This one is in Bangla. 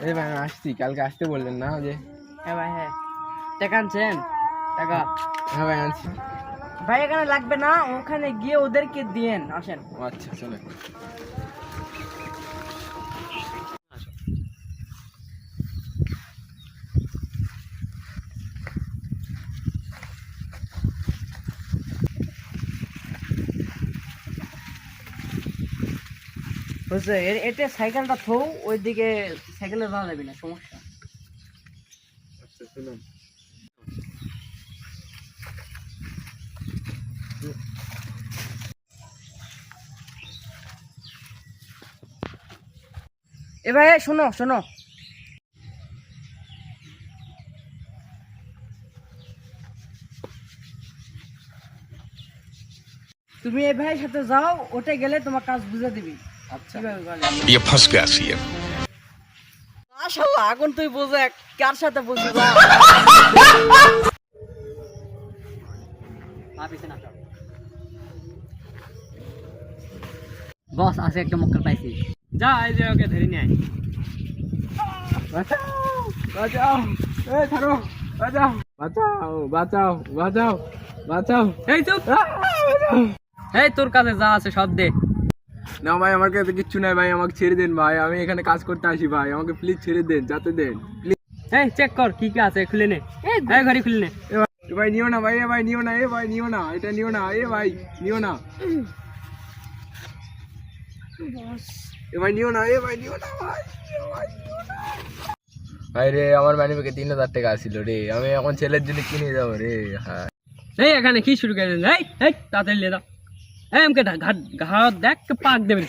এই ভাই আমি আসছি, কালকে আসতে বললেন না যে? হ্যাঁ ভাই, হ্যাঁ। টাকা আনছেন? টাকা? হ্যাঁ ভাই আনছি। ভাই এখানে লাগবে না, ওখানে গিয়ে ওদেরকে দিয়েন। আসেন। আচ্ছা চলে। বুঝছে, এটা সাইকেলটা থো, ওইদিকে সাইকেলে যাওয়া যাবে না, সমস্যা। আচ্ছা শুনুন, এ ভাই শোনো শোনো, তুমি এই ভাইয়ের সাথে যাও, ওটা গেলে তোমার কাজ বুঝে দিবি। আচ্ছা। ये फंस गया सी है। মাশাআল্লাহ, এখন তুই বুঝে কার সাথে বুঝবি। বস আছে একটা মক্কেল পাইছি, যা এই যে ওকে ধরে নিয়ে আয়। বাঁচাও বাঁচাও, এই ছাড়ো, বাঁচাও বাঁচাও বাঁচাও বাঁচাও বাঁচাও। এই চুপ, এই তোর কাছে যা আছে সব দে। না ভাই আমার কাছে কিচ্ছু নাই ভাই, আমাকে ছেড়ে দেন ভাই, আমি এখানে কাজ করতে আসি ভাই, আমাকে প্লিজ ছেড়ে দেন, যাতে দেন প্লিজ। এই চেক কর কি কি আছে, খুলে নে, এই ঘড়ি খুলে নে। এ ভাই নিও না ভাই, এ ভাই নিও না, এ ভাই নিও না, এটা নিও না, এ ভাই নিও না, এ ভাই নিও না, এ ভাই নিও না ভাই, এ ভাই নিও না। ভাই রে আমার মানি ব্যাগে 3000 টাকা আসিল রে, আমি এখন ছেলের জন্য কিনে যাবো রে। হ্যাঁ এই এখানে কি শুরু করে, এই এই তাড়াতাড়ি লে দাও। এই আমাকে ঘাট ঘাট দেখ, পাক দেবে।